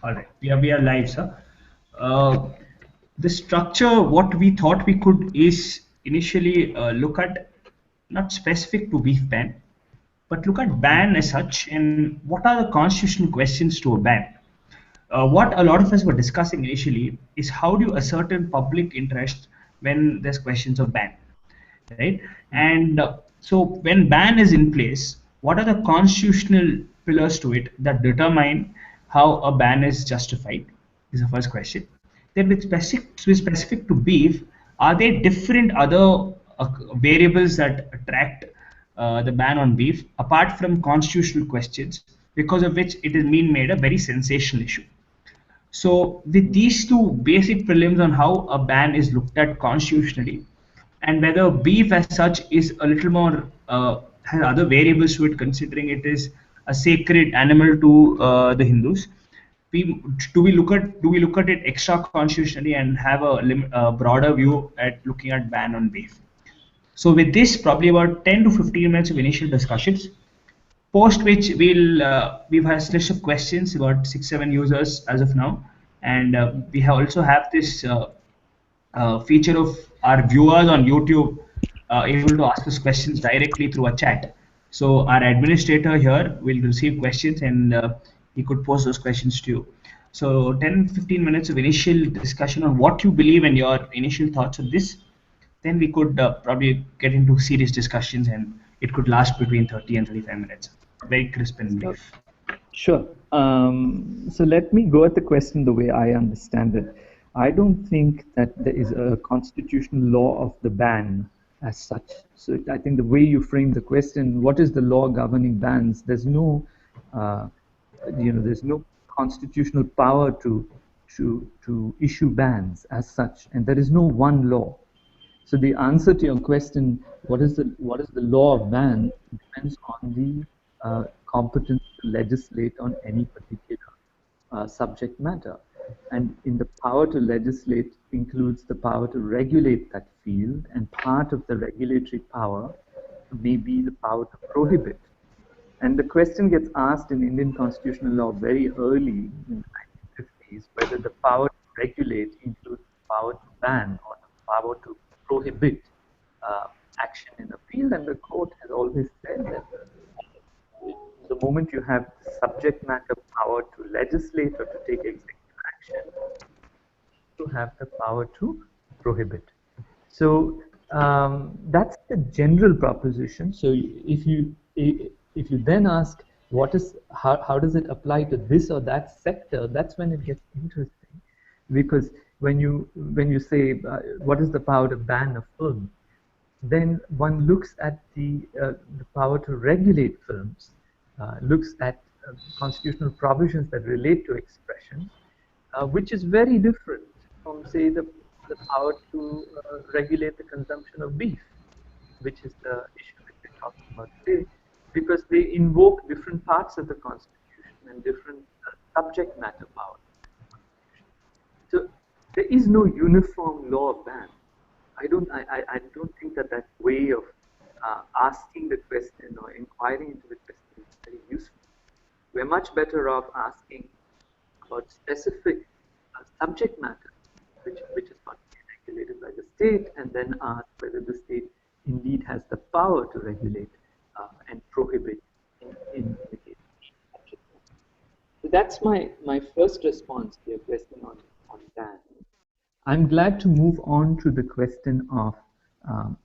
All right, we are live, sir. Uh, the structure, what we thought we could is initially look at not specific to beef ban, but look at ban as such and what are the constitutional questions to a ban. What a lot of us were discussing initially is how do you ascertain public interest when there's questions of ban, right? And so when ban is in place, what are the constitutional pillars to it that determine how a ban is justified? Is the first question. Then with specific to beef, are there different other variables that attract the ban on beef apart from constitutional questions, because of which it is being made a very sensational issue? So, with these two basic prelims on how a ban is looked at constitutionally, and whether beef as such is a little more has other variables to it, considering it is a sacred animal to the Hindus, we do we look at it extra constitutionally and have a broader view at looking at ban on beef? So, with this, probably about 10 to 15 minutes of initial discussions. Post which we've had a list of questions, about 6 7 users as of now, and we have also have this feature of our viewers on YouTube able to ask us questions directly through a chat. So our administrator here will receive questions and he could pose those questions to you. So 10 15 minutes of initial discussion on what you believe and your initial thoughts on this. Then we could probably get into serious discussions and it could last between 30 and 35 minutes. Very crisp and So, brief. sure. So let me go at the question the way I understand it. I don't think that there is a constitutional law of the ban as such. So I think the way you frame the question, what is the law governing bans? Uh, there's no constitutional power to issue bans as such, and there is no one law. So the answer to your question, what is the law of ban, depends on the competence to legislate on any particular subject matter. And in the power to legislate includes the power to regulate that field, and part of the regulatory power may be the power to prohibit. And the question gets asked in Indian constitutional law very early in the 1950s, whether the power to regulate includes the power to ban or the power to prohibit action in a field. And the court has always said that the moment you have subject matter power to legislate or to take executive action, you have the power to prohibit. So that's the general proposition. So if you then ask how does it apply to this or that sector, that's when it gets interesting, because when you say what is the power to ban a film, then one looks at the power to regulate films, looks at constitutional provisions that relate to expression, which is very different from, say, the power to regulate the consumption of beef, which is the issue that we're talking about today, because they invoke different parts of the Constitution and different subject matter powers. So there is no uniform law of ban. I don't think that way of asking the question or inquiring into the question is very useful. We're much better off asking about specific subject matter, which is not regulated by the state, and then ask whether the state indeed has the power to regulate and prohibit in the case of subject matter. So that's my first response to your question on that. I'm glad to move on to the question of um,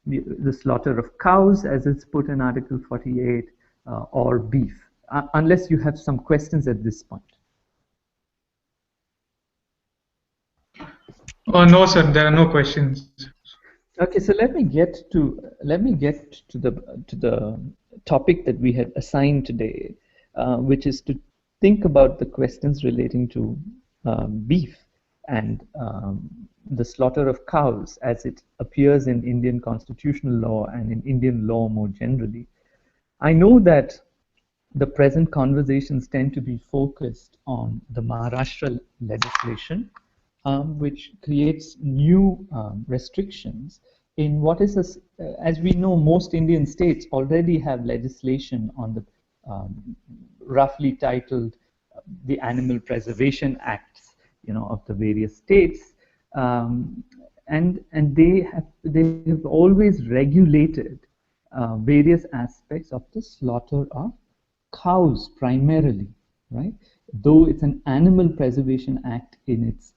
the slaughter of cows, as it's put in Article 48, or beef, unless you have some questions at this point. Oh, no, sir, there are no questions. Okay, so let me get to the topic that we had assigned today, which is to think about the questions relating to beef and the slaughter of cows as it appears in Indian constitutional law and in Indian law more generally. I know that the present conversations tend to be focused on the Maharashtra legislation, which creates new restrictions in what is, as we know, most Indian states already have legislation on the roughly titled the Animal Preservation Acts, of the various states, and they have always regulated various aspects of the slaughter of cows primarily, right? Though it's an Animal Preservation Act in its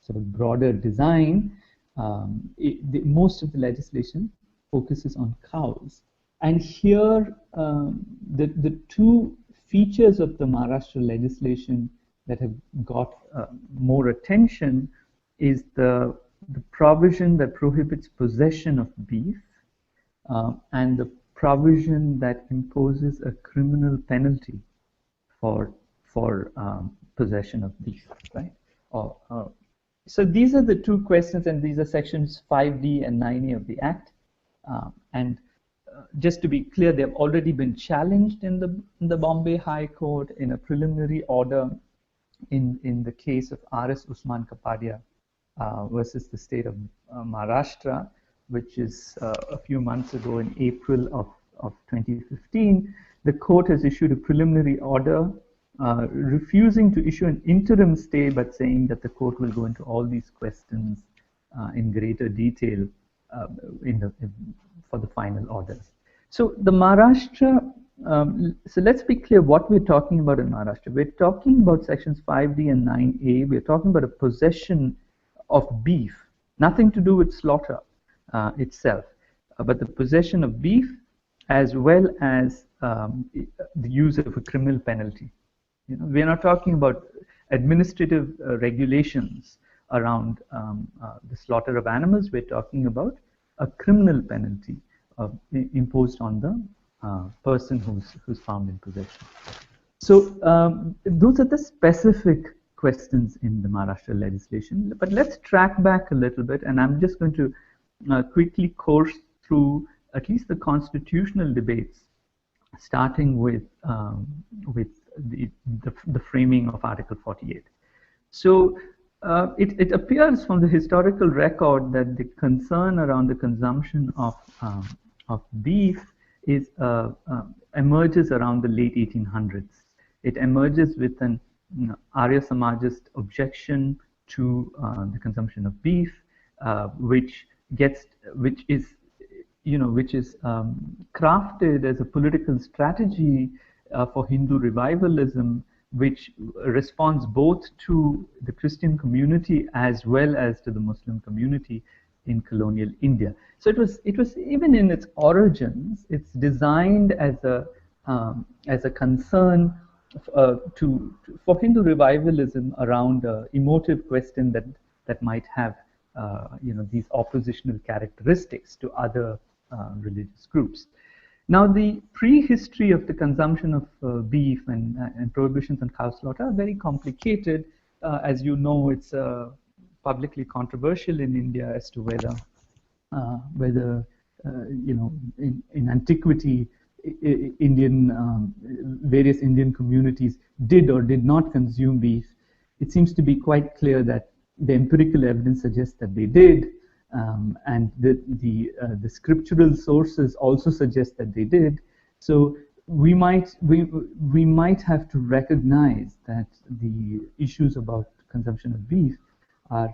sort of broader design, most of the legislation focuses on cows. And here, the two features of the Maharashtra legislation that have got more attention is the provision that prohibits possession of beef, and the provision that imposes a criminal penalty for possession of beef, right? So these are the two questions, and these are sections 5D and 9A of the Act. And just to be clear, they have already been challenged in the Bombay High Court in a preliminary order in the case of R.S. Usman Kapadia versus the state of Maharashtra, which is a few months ago in April of 2015. The court has issued a preliminary order refusing to issue an interim stay, but saying that the court will go into all these questions in greater detail for the final orders. So the Maharashtra, so let's be clear what we're talking about in Maharashtra. We're talking about sections 5D and 9A. We're talking about a possession of beef, nothing to do with slaughter itself, but the possession of beef as well as the use of a criminal penalty. We're not talking about administrative regulations around the slaughter of animals. We're talking about a criminal penalty imposed on the person who's found in possession. So those are the specific questions in the Maharashtra legislation. But let's track back a little bit, and I'm just going to quickly course through at least the constitutional debates, starting with the framing of Article 48. So it appears from the historical record that the concern around the consumption of beef emerges around the late 1800s. It emerges with an Arya Samajist objection to the consumption of beef, which is crafted as a political strategy for Hindu revivalism, which responds both to the Christian community as well as to the Muslim community in colonial India. So it was even in its origins, it's designed as a concern for Hindu revivalism around emotive question that might have these oppositional characteristics to other religious groups. Now, the prehistory of the consumption of beef and prohibitions on cow slaughter are very complicated. As you know, it's publicly controversial in India as to whether in antiquity, various Indian communities did or did not consume beef. It seems to be quite clear that the empirical evidence suggests that they did. And the scriptural sources also suggest that they did. So we might have to recognize that the issues about consumption of beef are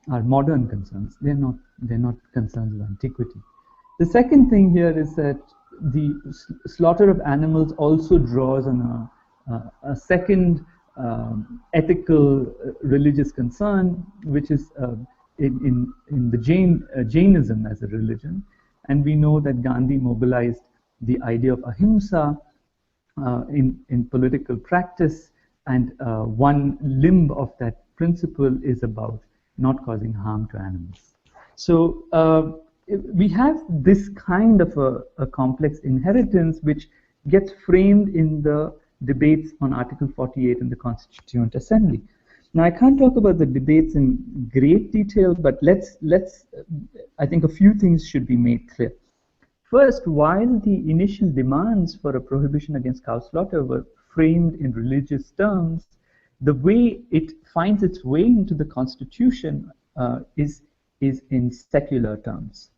modern concerns. They're not concerns of antiquity. The second thing here is that the slaughter of animals also draws on a second ethical religious concern, which is in the Jainism as a religion. And we know that Gandhi mobilized the idea of ahimsa in political practice, and one limb of that principle is about not causing harm to animals. So we have this kind of a complex inheritance which gets framed in the debates on Article 48 in the Constituent Assembly. Now, I can't talk about the debates in great detail, but I think a few things should be made clear. First, while the initial demands for a prohibition against cow slaughter were framed in religious terms, the way it finds its way into the Constitution is in secular terms.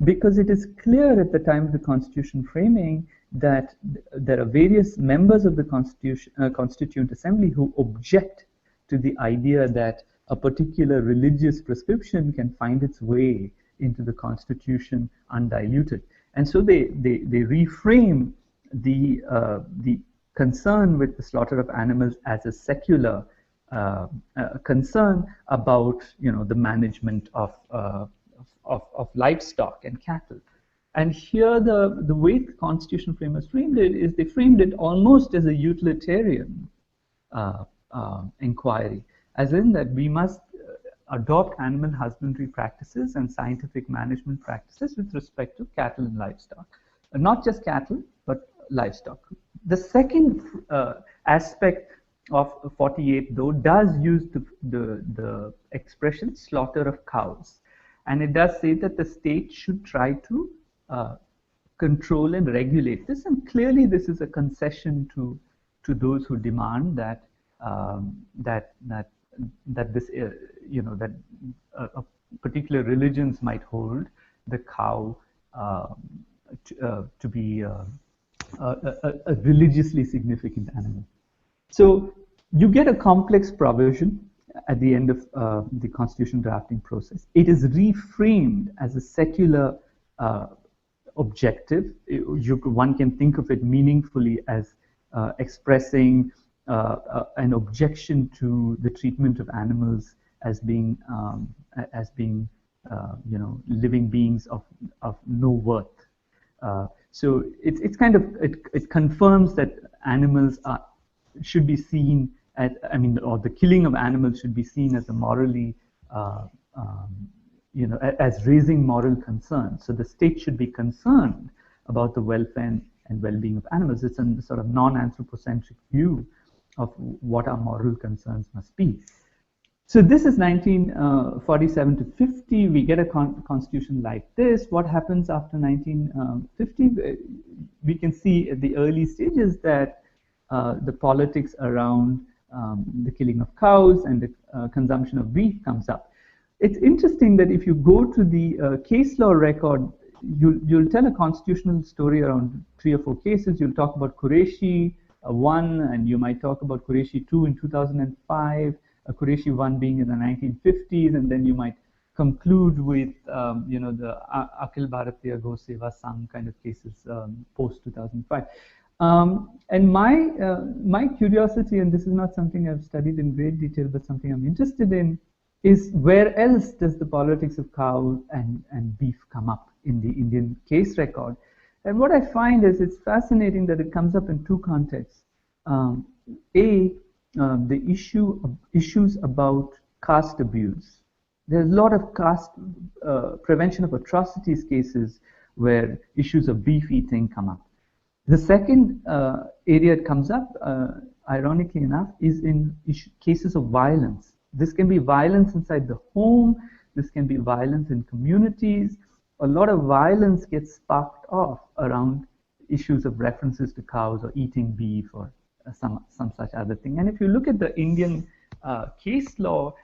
because it is clear at the time of the Constitution framing that there are various members of the Constituent Assembly who object to the idea that a particular religious prescription can find its way into the Constitution undiluted. And so they reframe the concern with the slaughter of animals as a secular concern about the management of livestock and cattle. And here the way the Constitution framers framed it is they framed it almost as a utilitarian inquiry, as in that we must adopt animal husbandry practices and scientific management practices with respect to cattle and livestock. Not just cattle, but livestock. The second aspect of 48, though, does use the expression slaughter of cows. And it does say that the state should try to control and regulate this. And clearly this is a concession to those who demand that this, that a particular religions might hold the cow to be a religiously significant animal. So you get a complex provision at the end of the Constitution drafting process. It is reframed as a secular objective. One can think of it meaningfully as expressing an objection to the treatment of animals as being living beings of no worth. So it's kind of it confirms that animals should be seen as, or the killing of animals should be seen as a morally as raising moral concerns. So the state should be concerned about the welfare and well-being of animals. It's a sort of non-anthropocentric view of what our moral concerns must be. So this is 1947 to 50. We get a constitution like this. What happens after 1950? We can see at the early stages that the politics around the killing of cows and the consumption of beef comes up. It's interesting that if you go to the case law record, you'll tell a constitutional story around 3 or 4 cases. You'll talk about Qureshi 1, and you might talk about Qureshi 2 in 2005, Qureshi 1 being in the 1950s, and then you might conclude with the Akhil Bharatiya Go Seva Sangh kind of cases post 2005. And my curiosity, and this is not something I've studied in great detail, but something I'm interested in, is where else does the politics of cow and beef come up in the Indian case record? And what I find is it's fascinating that it comes up in 2 contexts. The issues about caste abuse. There's a lot of caste prevention of atrocities cases where issues of beef eating come up. The second area it comes up, ironically enough, is in cases of violence. This can be violence inside the home. This can be violence in communities. A lot of violence gets sparked off around issues of references to cows or eating beef or some such other thing. And if you look at the Indian case law,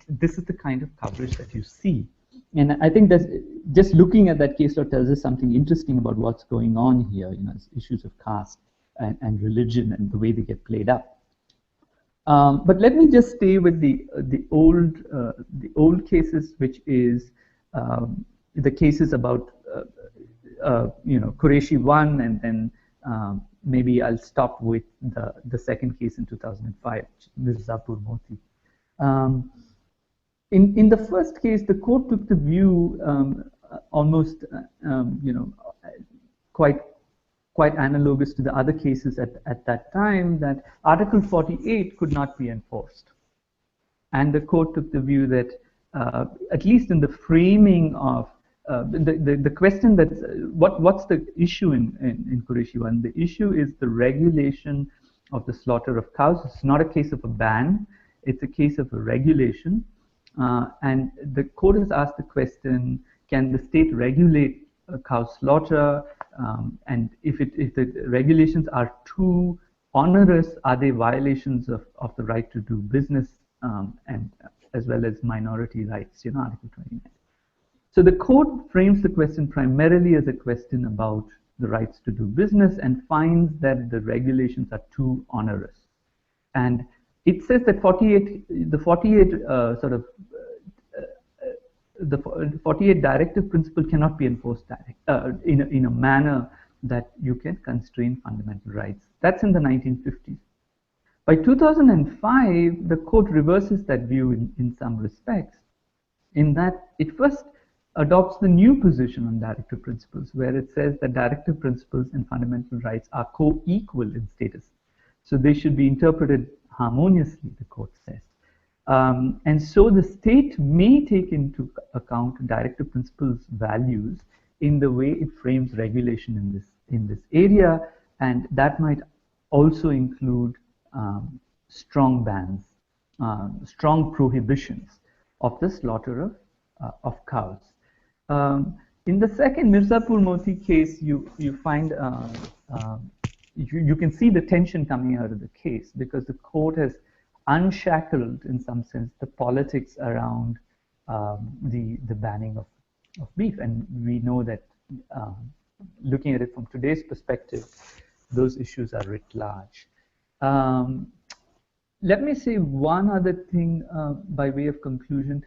this is the kind of coverage that you see. And I think that just looking at that case law tells us something interesting about what's going on here, issues of caste and religion and the way they get played up. But let me just stay with the old cases, which is the cases about Qureshi 1, and then maybe I'll stop with the second case in 2005, Mirzapur Moti. In the first case, the court took the view almost quite analogous to the other cases at that time, that Article 48 could not be enforced. And the court took the view that at least in the framing of the question that what's the issue in Qureshi 1? The issue is the regulation of the slaughter of cows. It's not a case of a ban, it's a case of a regulation. And the court has asked the question, can the state regulate cow slaughter? And if the regulations are too onerous, are they violations of the right to do business and as well as minority rights, Article 29. So the court frames the question primarily as a question about the rights to do business and finds that the regulations are too onerous. And it says that the 48 the 48 directive principle cannot be enforced in a manner that you can constrain fundamental rights. That's in the 1950s. By 2005, the court reverses that view in some respects, in that it first adopts the new position on directive principles, where it says that directive principles and fundamental rights are co-equal in status. So they should be interpreted harmoniously, the court says. And so the state may take into account directive principles values in the way it frames regulation in this area, and that might also include strong bans, strong prohibitions of the slaughter of cows. In the second Mirzapur Moti case, you find you can see the tension coming out of the case, because the court has unshackled, in some sense, the politics around the banning of beef, and we know that looking at it from today's perspective, those issues are writ large. Let me say one other thing by way of conclusion,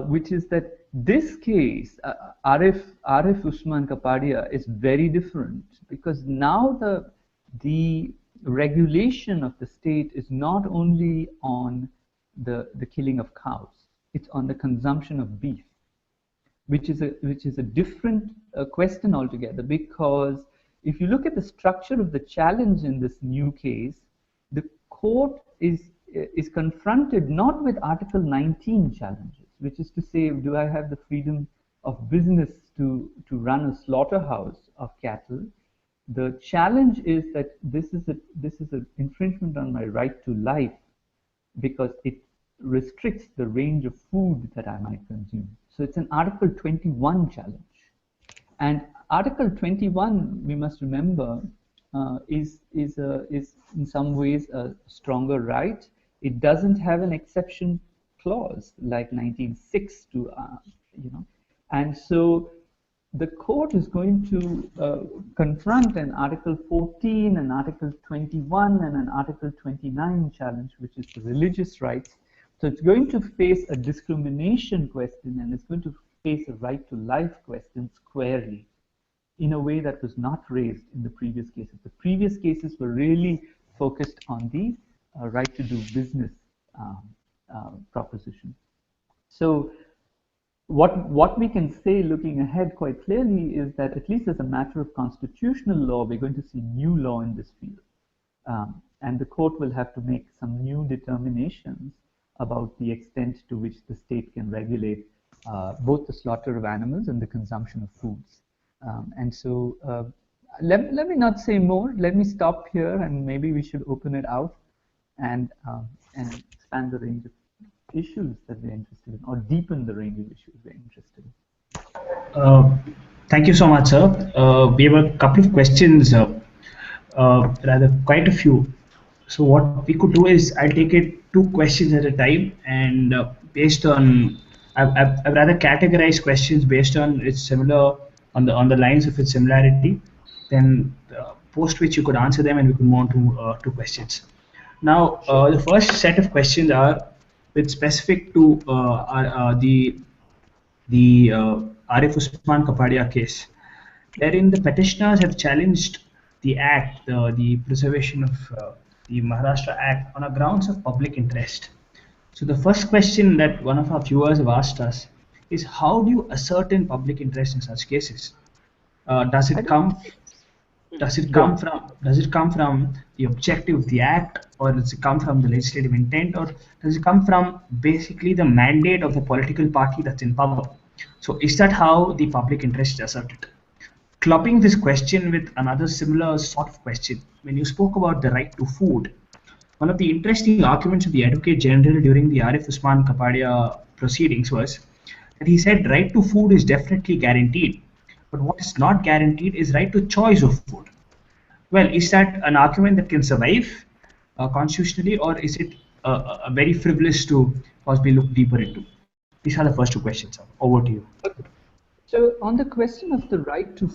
which is that this case, Arif Usman Kapadia, is very different, because now the regulation of the state is not only on the killing of cows, it's on the consumption of beef, which is a different question altogether, because if you look at the structure of the challenge in this new case, the court is confronted not with Article 19 challenges, which is to say, do I have the freedom of business to run a slaughterhouse of cattle? The challenge is that this is an infringement on my right to life, because it restricts the range of food that I might consume. So it's an Article 21 challenge. And Article 21, we must remember, is in some ways a stronger right. It doesn't have an exception clause like 1906 to, and so the court is going to confront an Article 14, an Article 21, and an Article 29 challenge, which is the religious rights. So it's going to face a discrimination question, and it's going to face a right to life question squarely, in a way that was not raised in the previous cases. The previous cases were really focused on the right to do business proposition. So what we can say looking ahead quite clearly is that, at least as a matter of constitutional law, we're going to see new law in this field. And the court will have to make some new determinations about the extent to which the state can regulate both the slaughter of animals and the consumption of foods. And so let me not say more. Let me stop here, and maybe we should open it out and expand the range of issues that we're interested in, or deepen the range of issues we're interested in. Thank you so much, sir. We have a couple of questions, rather quite a few. So what we could do is, I'll take it 2 questions at a time, and based on, I've rather categorized questions based on its similar, on the lines of its similarity, then post which you could answer them, and we could move on to 2 questions. Now, the first set of questions are with specific to the Arif Usman Kapadia case, wherein the petitioners have challenged the act, the preservation of the Maharashtra Act, on a grounds of public interest. So the first question that one of our viewers have asked us is, how do you ascertain public interest in such cases? Does it come from the objective of the act, or does it come from the legislative intent, or does it come from basically the mandate of the political party that's in power? So is that how the public interest is asserted? Clubbing this question with another similar sort of question, when you spoke about the right to food, one of the interesting arguments of the Advocate General during the Arif Usman Kapadia proceedings was that he said right to food is definitely guaranteed, but what is not guaranteed is right to choice of food. Well, is that an argument that can survive constitutionally, or is it very frivolous to possibly look deeper into? These are the first 2 questions. Over to you. So on the question of the right to,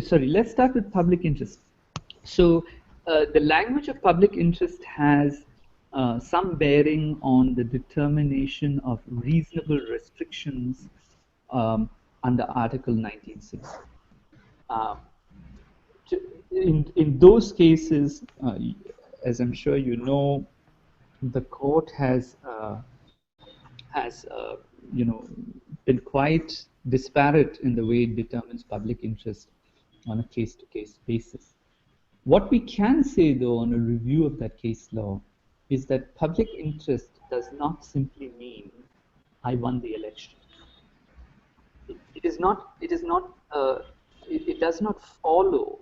sorry, let's start with public interest. So the language of public interest has some bearing on the determination of reasonable restrictions under Article 19.6. Um, in those cases, as I'm sure you know, the court has you know been quite disparate in the way it determines public interest on a case-to-case basis. What we can say, though, on a review of that case law is that public interest does not simply mean I won the election. It is not. It is not. It does not follow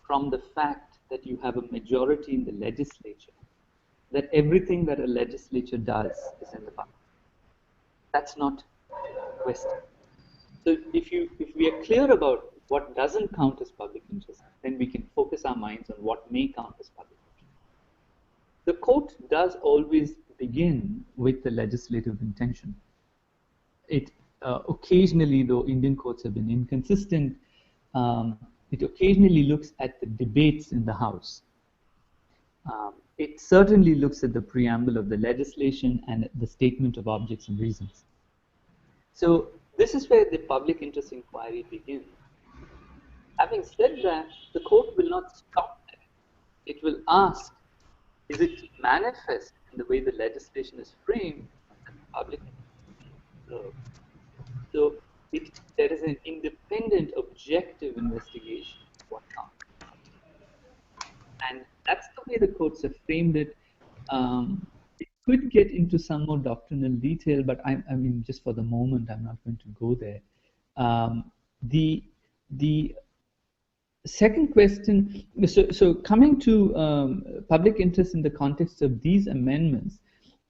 from the fact that you have a majority in the legislature that everything that a legislature does is in the public. That's not the question. So if we are clear about what doesn't count as public interest, then we can focus our minds on what may count as public interest. The court does always begin with the legislative intention. It occasionally, though Indian courts have been inconsistent, it occasionally looks at the debates in the House. It certainly looks at the preamble of the legislation and the statement of objects and reasons. So this is where the public interest inquiry begins. Having said that, the court will not stop there. It will ask, is it manifest in the way the legislation is framed that the public interest? So there is an independent, objective investigation of what counts. And that's the way the courts have framed it. It could get into some more doctrinal detail, but I mean, just for the moment, I'm not going to go there. The second question, so coming to public interest in the context of these amendments,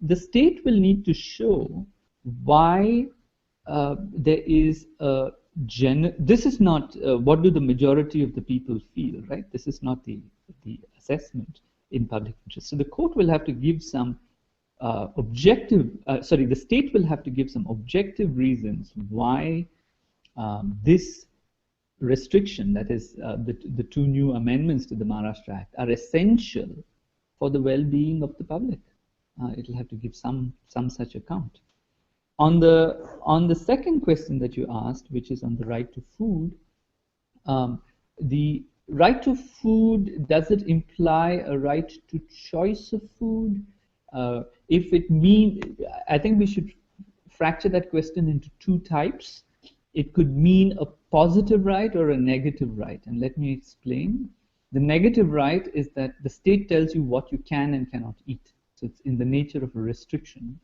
the state will need to show why there is a this is not what do the majority of the people feel, right? This is not the assessment in public interest. So the court will have to give some the state will have to give some objective reasons why this restriction, that is the two new amendments to the Maharashtra Act, are essential for the well-being of the public. It will have to give some such account. On the second question that you asked, which is on the right to food, the right to food, does it imply a right to choice of food? If it means, I think we should fracture that question into two types. It could mean a positive right or a negative right, and let me explain. The negative right is that the state tells you what you can and cannot eat, so it's in the nature of a restriction.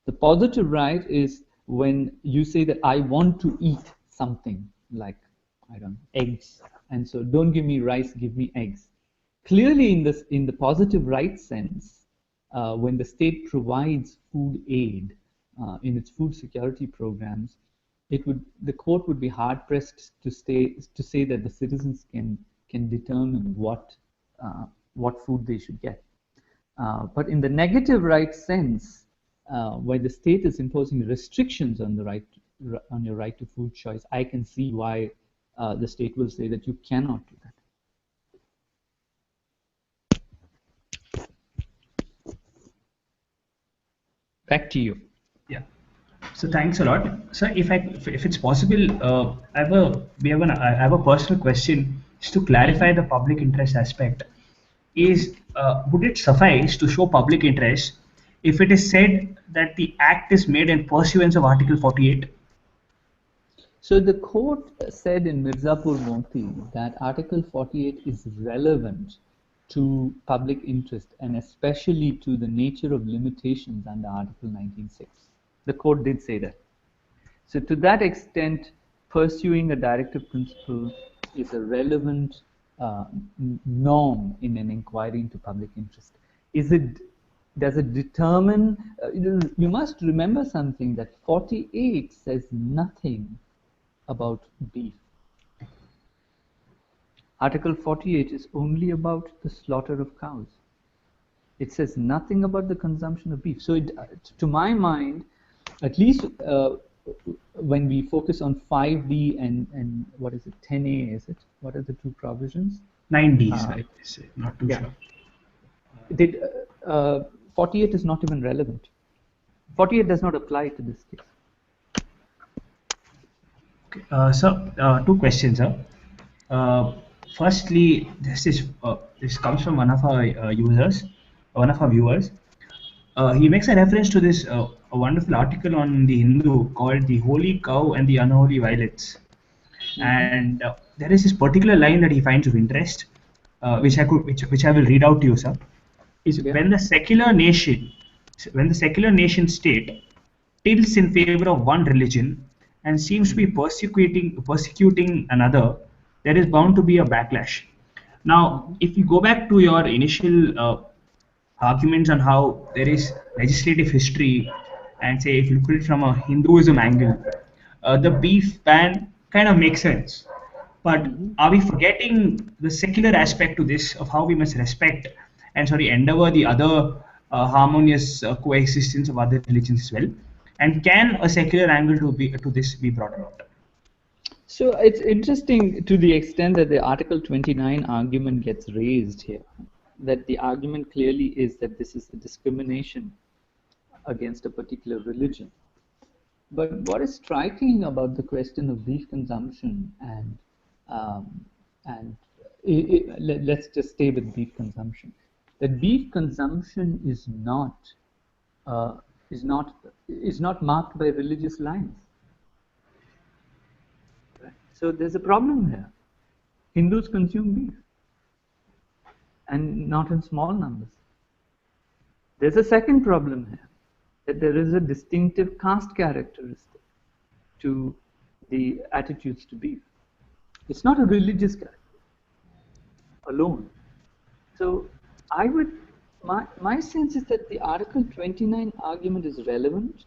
The positive right is when you say that I want to eat something, like, I don't know, eggs, and so don't give me rice, give me eggs. Clearly, in the positive right sense, when the state provides food aid in its food security programs, the court would be hard pressed to say that the citizens can determine what food they should get. But in the negative right sense, where the state is imposing restrictions on your right to food choice, I can see why the state will say that you cannot do that. Back to you. Yeah. So thanks a lot. So if it's possible, I have a personal question just to clarify the public interest aspect. Would it suffice to show public interest if it is said that the act is made in pursuance of Article 48? So the court said in Mirzapur Moti that Article 48 is relevant to public interest and especially to the nature of limitations under Article 19.6. The court did say that. So to that extent, pursuing a directive principle is a relevant norm in an inquiry into public interest. Does it determine, you must remember something, that 48 says nothing about beef. Article 48 is only about the slaughter of cows. It says nothing about the consumption of beef. So to my mind, at least when we focus on 5D and what is it, 10A, is it? What are the two provisions? 9Ds, Uh, I guess. Not too yeah. sure. Did 48 is not even relevant. 48 does not apply to this case. Okay. Two questions, sir. Uh, Firstly, this comes from one of our users, one of our viewers. He makes a reference to this a wonderful article on the Hindu called "The Holy Cow and the Unholy Violets," and there is this particular line that he finds of interest, which I will read out to you, sir. Is Yeah. when the secular nation state tilts in favor of one religion and seems to be persecuting another, there is bound to be a backlash. Now, if you go back to your initial arguments on how there is legislative history, and say if you look at it from a Hinduism angle, the beef ban kind of makes sense. But are we forgetting the secular aspect to this of how we must respect and endeavor the other harmonious coexistence of other religions as well? And can a secular angle to this be brought about? So it's interesting to the extent that the Article 29 argument gets raised here, that the argument clearly is that this is a discrimination against a particular religion. But what is striking about the question of beef consumption um, and let's just stay with beef consumption, that beef consumption uh, is not is not marked by religious lines. Right? So there's a problem here. Hindus consume beef, and not in small numbers. There's a second problem here, that there is a distinctive caste characteristic to the attitudes to beef. It's not a religious character alone. So my sense is that the Article 29 argument is relevant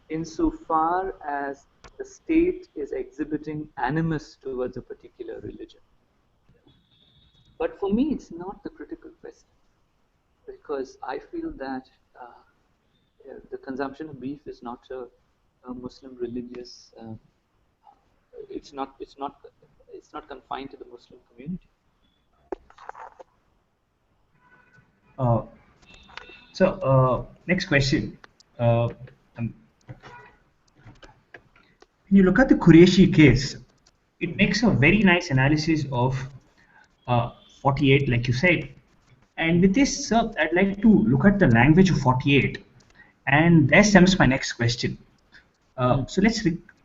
insofar as the state is exhibiting animus towards a particular religion. But for me, it's not the critical question, because I feel that the consumption of beef is not a Muslim religious. It's not. It's not. It's not confined to the Muslim community. Uh, Next question. Um, when you look at the Qureshi case, it makes a very nice analysis of 48, like you said. And with this, sir, I'd like to look at the language of 48. And there stems my next question. So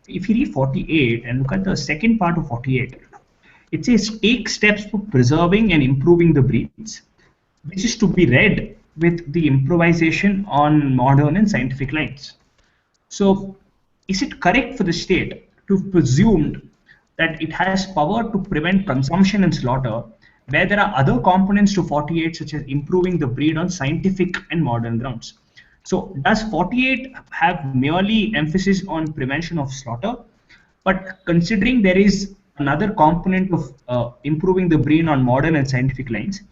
if you read 48 and look at the second part of 48, it says take steps for preserving and improving the breeds, which is to be read with the improvisation on modern and scientific lines. So, is it correct for the state to presume that it has power to prevent consumption and slaughter, where there are other components to 48, such as improving the breed on scientific and modern grounds? So, does 48 have merely emphasis on prevention of slaughter? But considering there is another component of improving the breed on modern and scientific lines,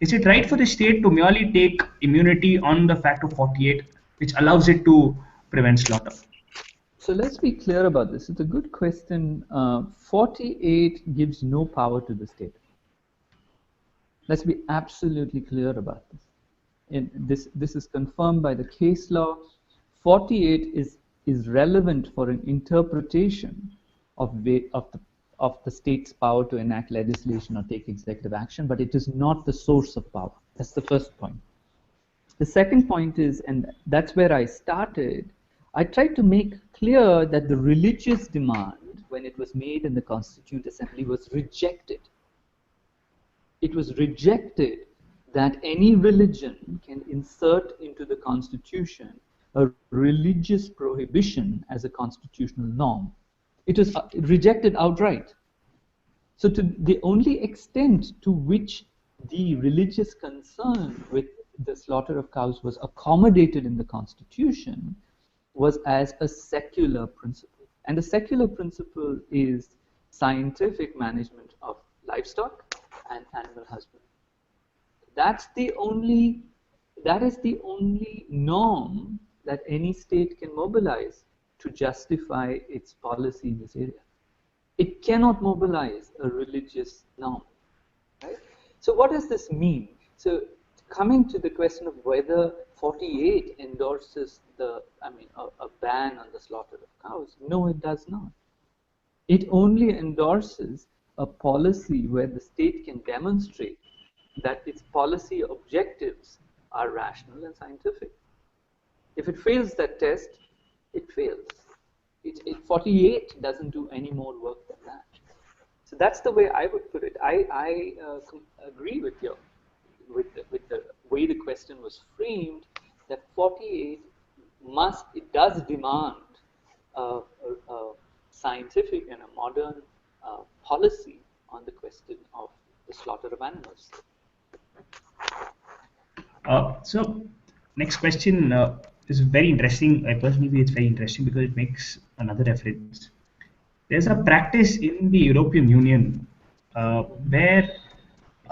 is it right for the state to merely take immunity on the fact of 48, which allows it to prevent slaughter? So let's be clear about this. It's a good question. 48 gives no power to the state. Let's be absolutely clear about this. This is confirmed by the case law. 48 is relevant for an interpretation of the state's power to enact legislation or take executive action, but it is not the source of power. That's the first point. The second point is, and that's where I started, I tried to make clear that the religious demand, when it was made in the Constituent Assembly, was rejected. It was rejected that any religion can insert into the Constitution a religious prohibition as a constitutional norm. It was rejected outright. So to the only extent to which the religious concern with the slaughter of cows was accommodated in the Constitution was as a secular principle. And the secular principle is scientific management of livestock and animal husbandry. That is the only norm that any state can mobilize to justify its policy in this area. It cannot mobilize a religious norm, right? So what does this mean? So coming to the question of whether 48 endorses a ban on the slaughter of cows, no, it does not. It only endorses a policy where the state can demonstrate that its policy objectives are rational and scientific. If it fails that test, it fails. 48 doesn't do any more work than that. So that's the way I would put it. I agree with you with the way the question was framed, that 48 it does demand a scientific and a modern policy on the question of the slaughter of animals. So next question is very interesting. I personally feel it's very interesting because it makes another reference. There's a practice in the European Union where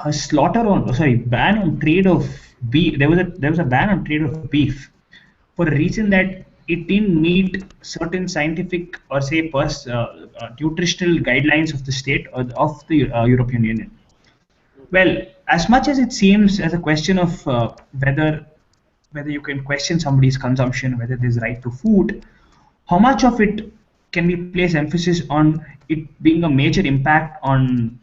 a ban on trade of beef. There was a ban on trade of beef for a reason that it didn't meet certain scientific or say nutritional guidelines of the state or of the European Union. Well, as much as it seems as a question of whether you can question somebody's consumption, whether there's right to food, how much of it can we place emphasis on it being a major impact on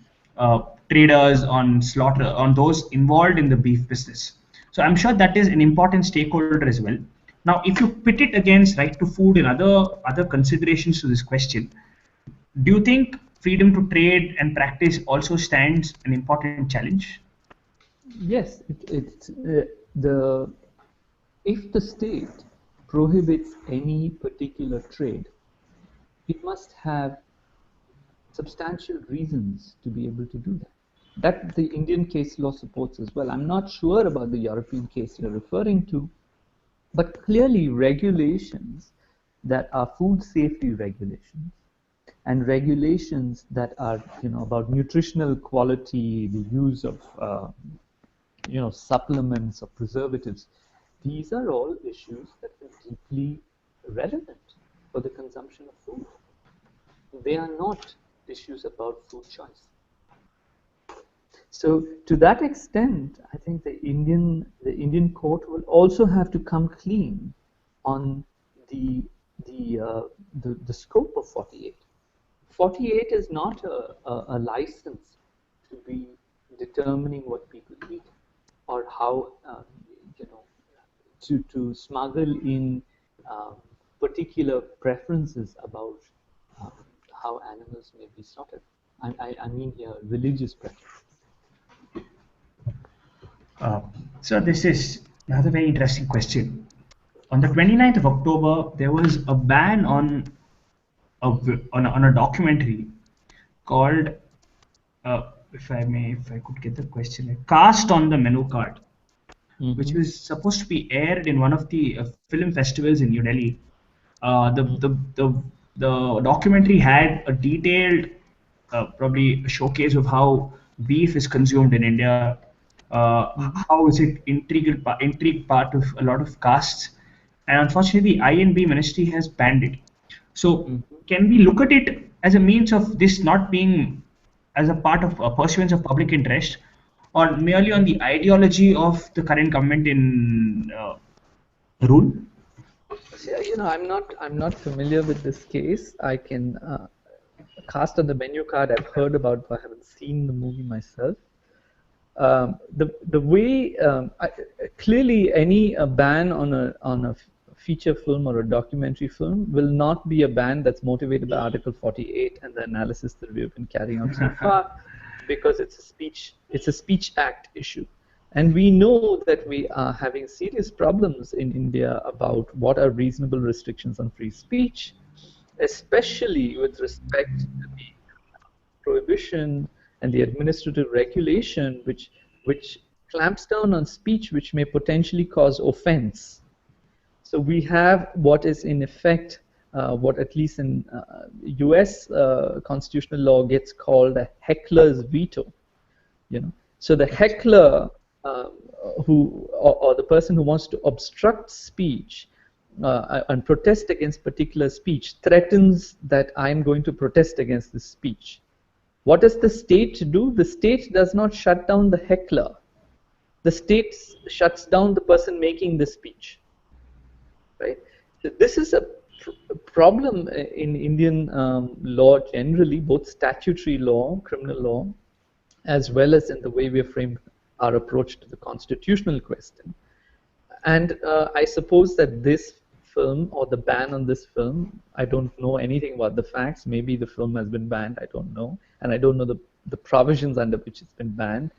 traders, on slaughter, on those involved in the beef business? So I'm sure that is an important stakeholder as well. Now, if you pit it against right to food and other considerations to this question, do you think freedom to trade and practice also stands an important challenge? Yes, if the state prohibits any particular trade, it must have substantial reasons to be able to do that. That the Indian case law supports as well. I'm not sure about the European case you're referring to, but clearly regulations that are food safety regulations and regulations that are about nutritional quality, the use of supplements or preservatives, these are all issues that are deeply relevant for the consumption of food. They are not issues about food choice. So to that extent, I think the Indian court will also have to come clean on the scope of 48. 48 is not a license to be determining what people eat or how to smuggle in particular preferences about how animals may be slaughtered. I mean here religious preferences. So this is another very interesting question. On the 29th of October, there was a ban on a documentary called, if I could get the question right, Cast on the Menu Card, which was supposed to be aired in one of the film festivals in New Delhi. The documentary had a detailed, probably a showcase of how beef is consumed in India. How is it intrigued part of a lot of castes, and unfortunately, the INB ministry has banned it. So, can we look at it as a means of this not being as a part of a pursuance of public interest, or merely on the ideology of the current government in rule? I'm not familiar with this case. I can Cast on the Menu Card I've heard about, but I haven't seen the movie myself. The way clearly any ban on a feature film or a documentary film will not be a ban that's motivated by Article 48 and the analysis that we've been carrying out so far, because it's a speech act issue. And we know that we are having serious problems in India about what are reasonable restrictions on free speech, especially with respect to the prohibition and the administrative regulation which clamps down on speech which may potentially cause offense. So we have what is in effect what at least in US constitutional law gets called a heckler's veto. So the heckler or the person who wants to obstruct speech and protest against particular speech threatens that I'm going to protest against this speech. What does the state do? The state does not shut down the heckler. The state shuts down the person making the speech, right? So this is a problem in Indian law generally, both statutory law, criminal law, as well as in the way we have framed our approach to the constitutional question. And I suppose that this film or the ban on this film, I don't know anything about the facts. Maybe the film has been banned, I don't know. And I don't know the provisions under which it's been banned.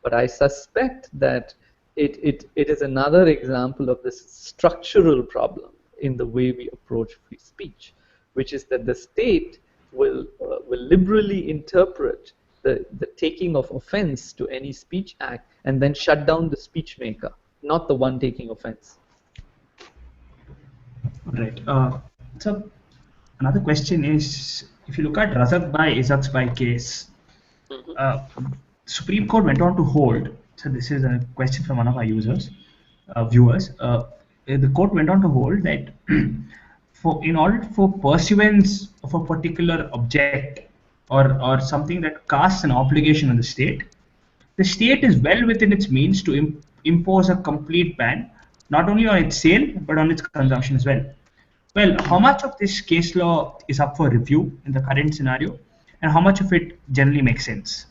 But I suspect that it is another example of this structural problem in the way we approach free speech, which is that the state will liberally interpret the taking of offense to any speech act and then shut down the speech maker, not the one taking offense. Right. So another question is, if you look at Razak Bhai Izak's Bhai case, uh, Supreme Court went on to hold. So this is a question from one of our viewers. The court went on to hold that for in order for pursuance of a particular object or something that casts an obligation on the state is well within its means to impose a complete ban, not only on its sale but on its consumption as well. Well, how much of this case law is up for review in the current scenario, and how much of it generally makes sense?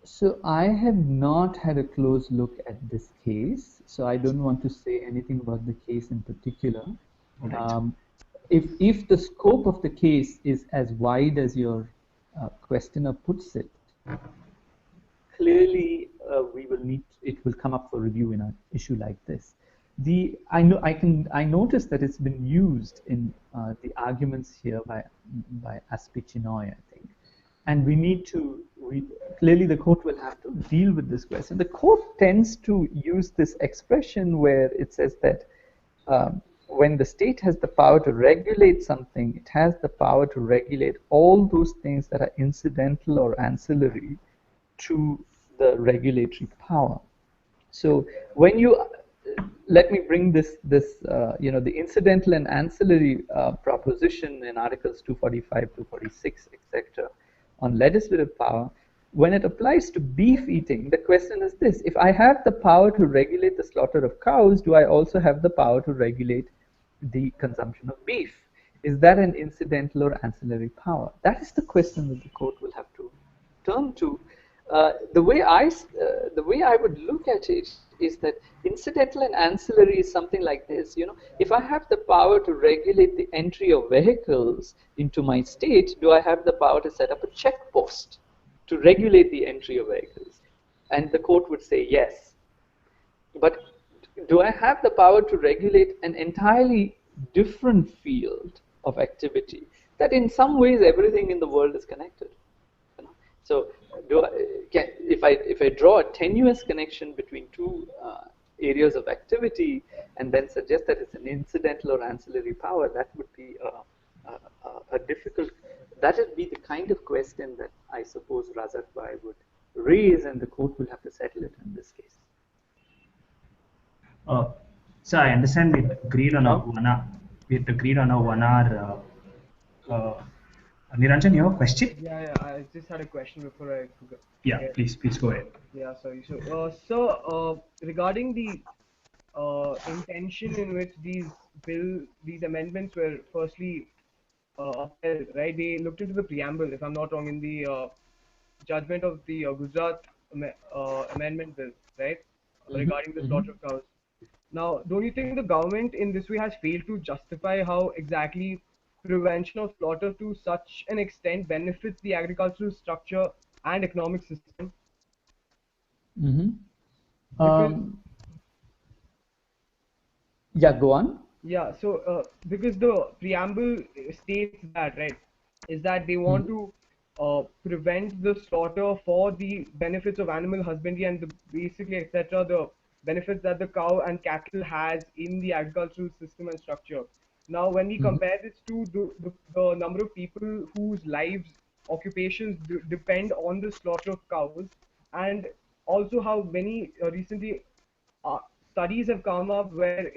So I have not had a close look at this case, so I don't want to say anything about the case in particular. All right. If the scope of the case is as wide as your questioner puts it, clearly we will need it will come up for review in an issue like this. I noticed that it's been used in the arguments here by Aspi Chinoy, I think, and clearly the court will have to deal with this question. The court tends to use this expression where it says that when the state has the power to regulate something, it has the power to regulate all those things that are incidental or ancillary to the regulatory power. So when you let me bring this the incidental and ancillary proposition in Articles 245, 246, etc. on legislative power, when it applies to beef eating, the question is this: if I have the power to regulate the slaughter of cows, do I also have the power to regulate the consumption of beef? Is that an incidental or ancillary power? That is the question that the court will have to turn to. The way I would look at it is that incidental and ancillary is something like this. If I have the power to regulate the entry of vehicles into my state, do I have the power to set up a check post to regulate the entry of vehicles? And the court would say yes. But do I have the power to regulate an entirely different field of activity that in some ways everything in the world is connected? So if I draw a tenuous connection between two areas of activity and then suggest that it's an incidental or ancillary power, that would be a difficult, that would be the kind of question that I suppose Razak Bhai would raise, and the court will have to settle it in this case. So I understand we agreed on a 1 hour. Niranjan, you have a question? Yeah, I just had a question before I forget. Yeah, please go ahead. Yeah, sorry. So, regarding the intention in which these amendments were firstly upheld, right? They looked into the preamble, if I'm not wrong, in the judgment of the Gujarat Amendment Bill, right? Regarding the slaughter of cows. Now, don't you think the government in this way has failed to justify how exactly prevention of slaughter to such an extent benefits the agricultural structure and economic system? Because, Yeah, go on. yeah, so because the preamble states that, right, is that they want to prevent the slaughter for the benefits of animal husbandry and basically, etc., the benefits that the cow and cattle has in the agricultural system and structure. Now, when we compare this to the number of people whose lives, occupations depend on the slaughter of cows, and also how many recently uh, studies have come up where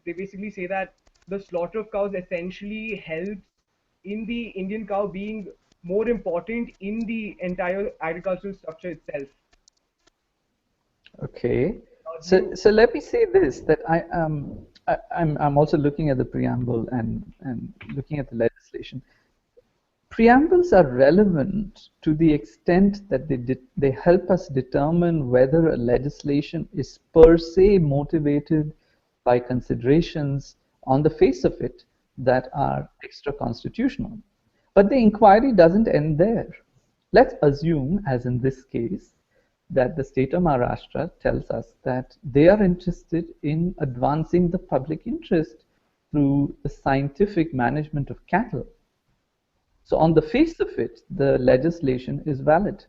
they basically say that the slaughter of cows essentially helps in the Indian cow being more important in the entire agricultural structure itself. Okay. Do you, So let me say this, that I'm also looking at the preamble and looking at the legislation. Preambles are relevant to the extent that they help us determine whether a legislation is per se motivated by considerations on the face of it that are extra constitutional. But the inquiry doesn't end there. Let's assume, as in this case, that the state of Maharashtra tells us that they are interested in advancing the public interest through the scientific management of cattle. So on the face of it, the legislation is valid.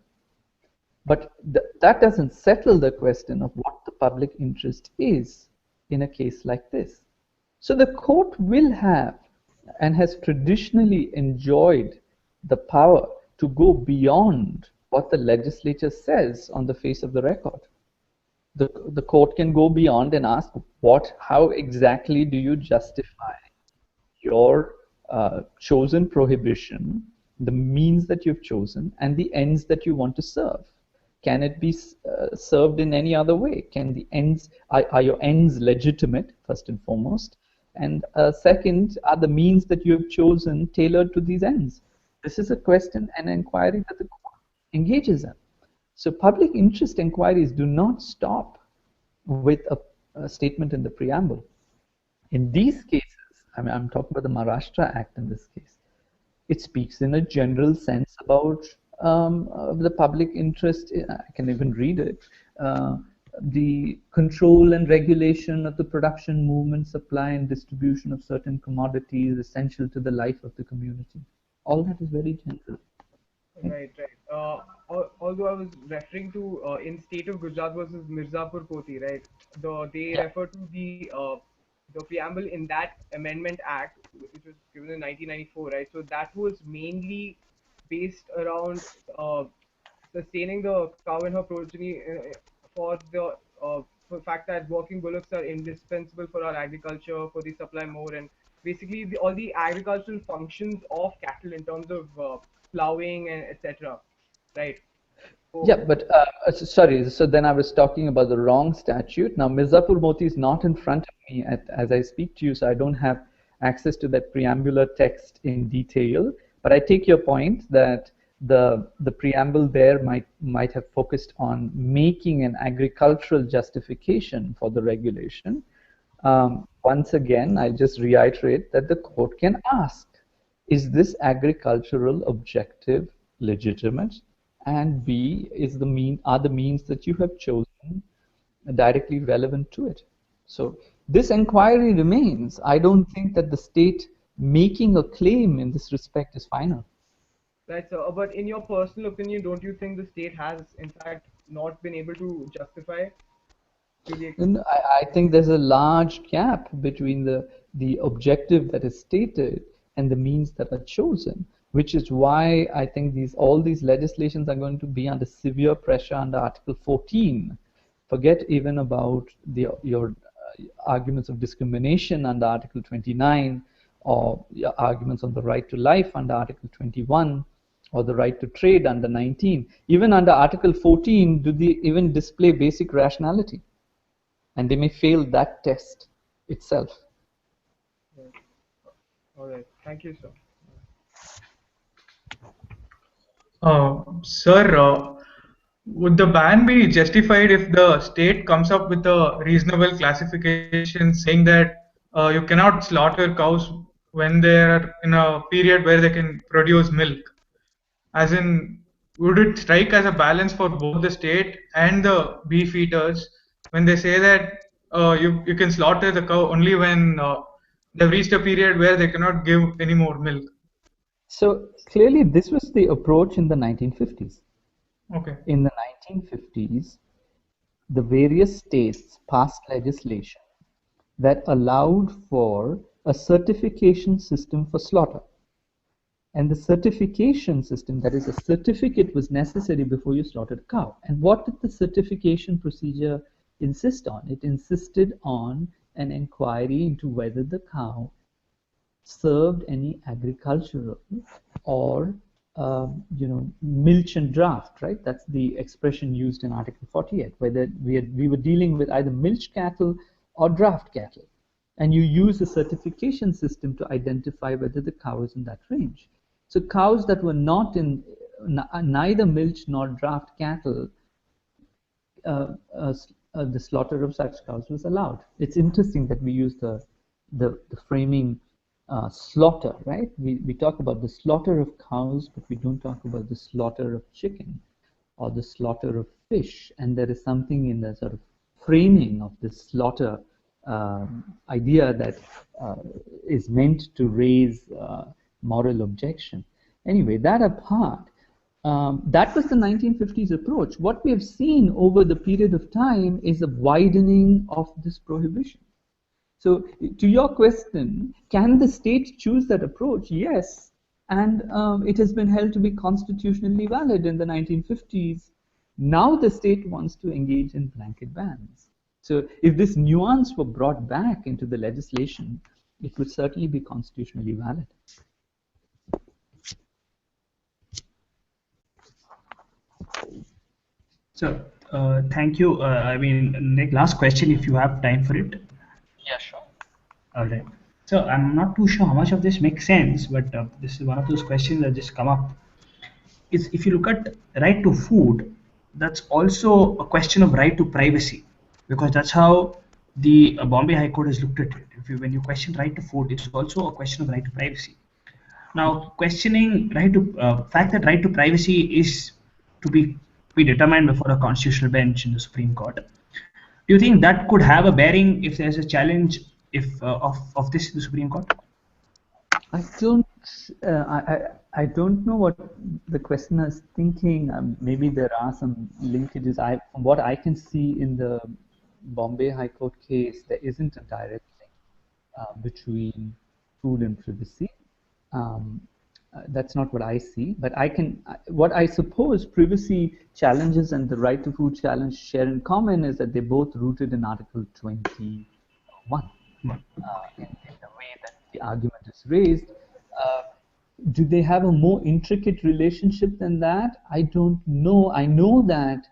But that doesn't settle the question of what the public interest is in a case like this. So the court will have and has traditionally enjoyed the power to go beyond what the legislature says on the face of the record. The court can go beyond and ask, how exactly do you justify your chosen prohibition, the means that you've chosen, and the ends that you want to serve? Can it be served in any other way? Can the ends, are your ends legitimate, first and foremost? And second, are the means that you have chosen tailored to these ends? This is a question and inquiry that the court engages in. So public interest inquiries do not stop with a statement in the preamble. In these cases, I'm talking about the Maharashtra Act in this case, it speaks in a general sense about the public interest. I can even read it. The control and regulation of the production, movement, supply, and distribution of certain commodities essential to the life of the community. All that is very general. right, right. Although I was referring to in state of Gujarat versus Mirzapur Koti, right? They refer to the preamble in that amendment act, which was given in 1994, right? So that was mainly based around sustaining the cow and her progeny for the fact that working bullocks are indispensable for our agriculture, for the supply more, and basically all the agricultural functions of cattle in terms of plowing and etc. Right. Yeah, So but sorry, so then I was talking about the wrong statute. Now, Mirzapur Moti is not in front of me as I speak to you, so I don't have access to that preambular text in detail. But I take your point that the preamble there might have focused on making an agricultural justification for the regulation. Once again, I just reiterate that the court can ask, is this agricultural objective legitimate? And B, are the means that you have chosen directly relevant to it? So this inquiry remains. I don't think that the state making a claim in this respect is final. right, so but in your personal opinion, don't you think the state has in fact not been able to justify to the And I think there's a large gap between the objective that is stated and the means that are chosen, which is why I think all these legislations are going to be under severe pressure under Article 14. Forget even about your arguments of discrimination under Article 29, or your arguments on the right to life under Article 21, or the right to trade under 19. Even under Article 14, do they even display basic rationality? And they may fail that test itself. all right, thank you, sir. Sir, would the ban be justified if the state comes up with a reasonable classification saying that you cannot slaughter cows when they are in a period where they can produce milk? As in, would it strike as a balance for both the state and the beef eaters when they say that you can slaughter the cow only when they've reached a period where they cannot give any more milk? So clearly, this was the approach in the 1950s. Okay. In the 1950s, the various states passed legislation that allowed for a certification system for slaughter. And the certification system, that is, a certificate was necessary before you slaughtered a cow. And what did the certification procedure insist on? It insisted on an inquiry into whether the cow served any agricultural or milch and draft, right? That's the expression used in Article 48, whether we were dealing with either milch cattle or draft cattle. And you use a certification system to identify whether the cow is in that range. So cows that were not in neither milch nor draft cattle, the slaughter of such cows was allowed. It's interesting that we use the framing slaughter, right? We talk about the slaughter of cows, but we don't talk about the slaughter of chicken or the slaughter of fish. And there is something in the sort of framing of this slaughter idea that is meant to raise moral objection. Anyway, that apart, that was the 1950s approach. What we have seen over the period of time is a widening of this prohibition. So to your question, can the state choose that approach? Yes. And it has been held to be constitutionally valid in the 1950s. Now the state wants to engage in blanket bans. So if this nuance were brought back into the legislation, it would certainly be constitutionally valid. So thank you. I mean, Nick, last question if you have time for it. Yeah, sure. All right. So I'm not too sure how much of this makes sense, but this is one of those questions that just come up. Is if you look at right to food, that's also a question of right to privacy, because that's how the Bombay High Court has looked at it. When you question right to food, it's also a question of right to privacy. Now, questioning fact that right to privacy is to be determined before a constitutional bench in the Supreme Court. Do you think that could have a bearing if there's a challenge of this in the Supreme Court? I don't know what the questioner is thinking. Maybe there are some linkages. From what I can see in the Bombay High Court case, there isn't a direct link between food and privacy. That's not what I see. But what I suppose privacy challenges and the right to food challenge share in common is that they're both rooted in Article 21. In the way that the argument is raised. Do they have a more intricate relationship than that? I don't know. I know that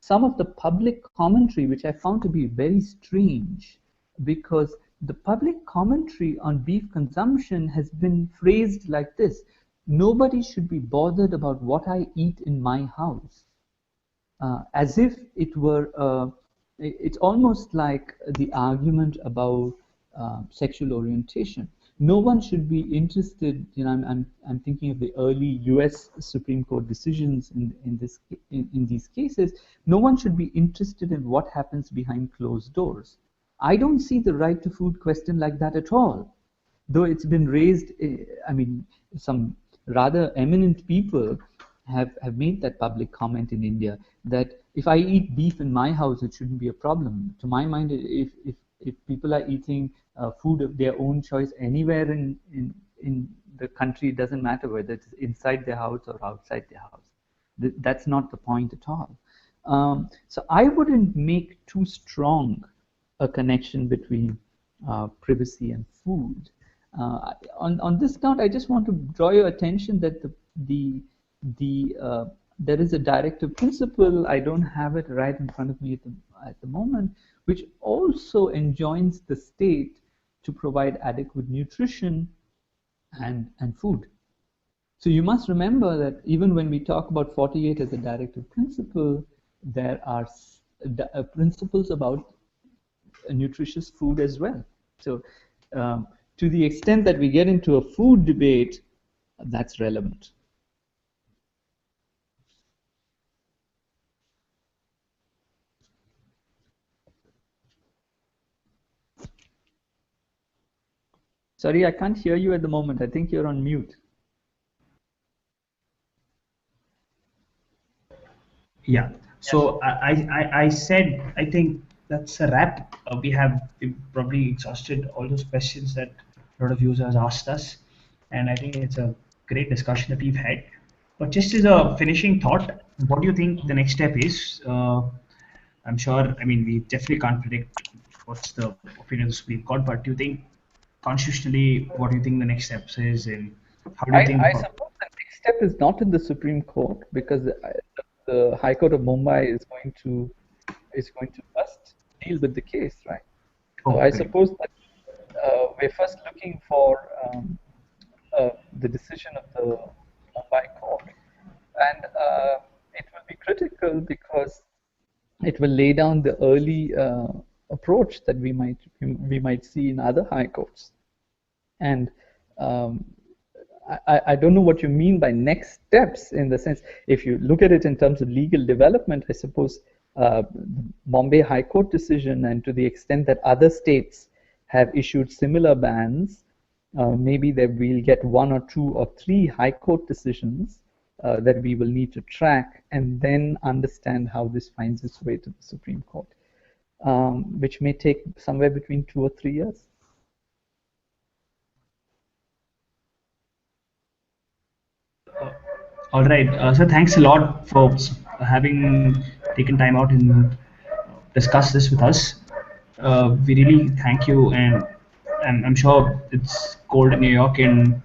some of the public commentary, which I found to be very strange, because the public commentary on beef consumption has been phrased like this: nobody should be bothered about what I eat in my house. As if it were, it's almost like the argument about sexual orientation. No one should be interested. I'm thinking of the early U.S. Supreme Court decisions in these cases. No one should be interested in what happens behind closed doors. I don't see the right to food question like that at all. Though it's been raised, some rather eminent people have made that public comment in India that if I eat beef in my house, it shouldn't be a problem. To my mind, if people are eating food of their own choice anywhere in the country, it doesn't matter whether it's inside their house or outside their house. That's not the point at all. So I wouldn't make too strong a connection between privacy and food. On this count, I just want to draw your attention that there is a directive principle. I don't have it right in front of me at the moment, which also enjoins the state to provide adequate nutrition and food. So you must remember that even when we talk about 48 as a directive principle, there are principles about nutritious food as well. So to the extent that we get into a food debate, that's relevant. Sorry, I can't hear you at the moment. I think you're on mute. Yeah. So I said, I think that's a wrap. We've probably exhausted all those questions that a lot of users asked us. And I think it's a great discussion that we've had. But just as a finishing thought, what do you think the next step is? I'm sure, we definitely can't predict what opinion of the Supreme Court, but do you think constitutionally, what do you think the next steps is, and how do you think I suppose the next step is not in the Supreme Court, because the High Court of Mumbai is going to first deal with the case, right? So Oh, I great. suppose that we're first looking for the decision of the Mumbai court, and it will be critical because it will lay down the early approach that we might see in other high courts. And um, I don't know what you mean by next steps, in the sense, if you look at it in terms of legal development, I suppose the Bombay High Court decision, and to the extent that other states have issued similar bans, maybe that we'll get 1 or 2 or 3 High Court decisions that we will need to track, and then understand how this finds its way to the Supreme Court, which may take somewhere between 2 or 3 years. All right. So thanks a lot for having taken time out and discuss this with us. We really thank you, and I'm sure it's cold in New York. And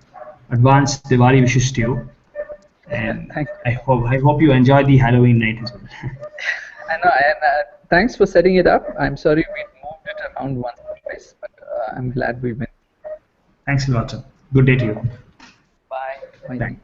advance Diwali wishes to you. And Thank I hope you enjoy the Halloween night as well. I know, and thanks for setting it up. I'm sorry we moved it around once or twice, but I'm glad we went. Thanks a lot, sir. Good day to you. Bye. Bye. Bye.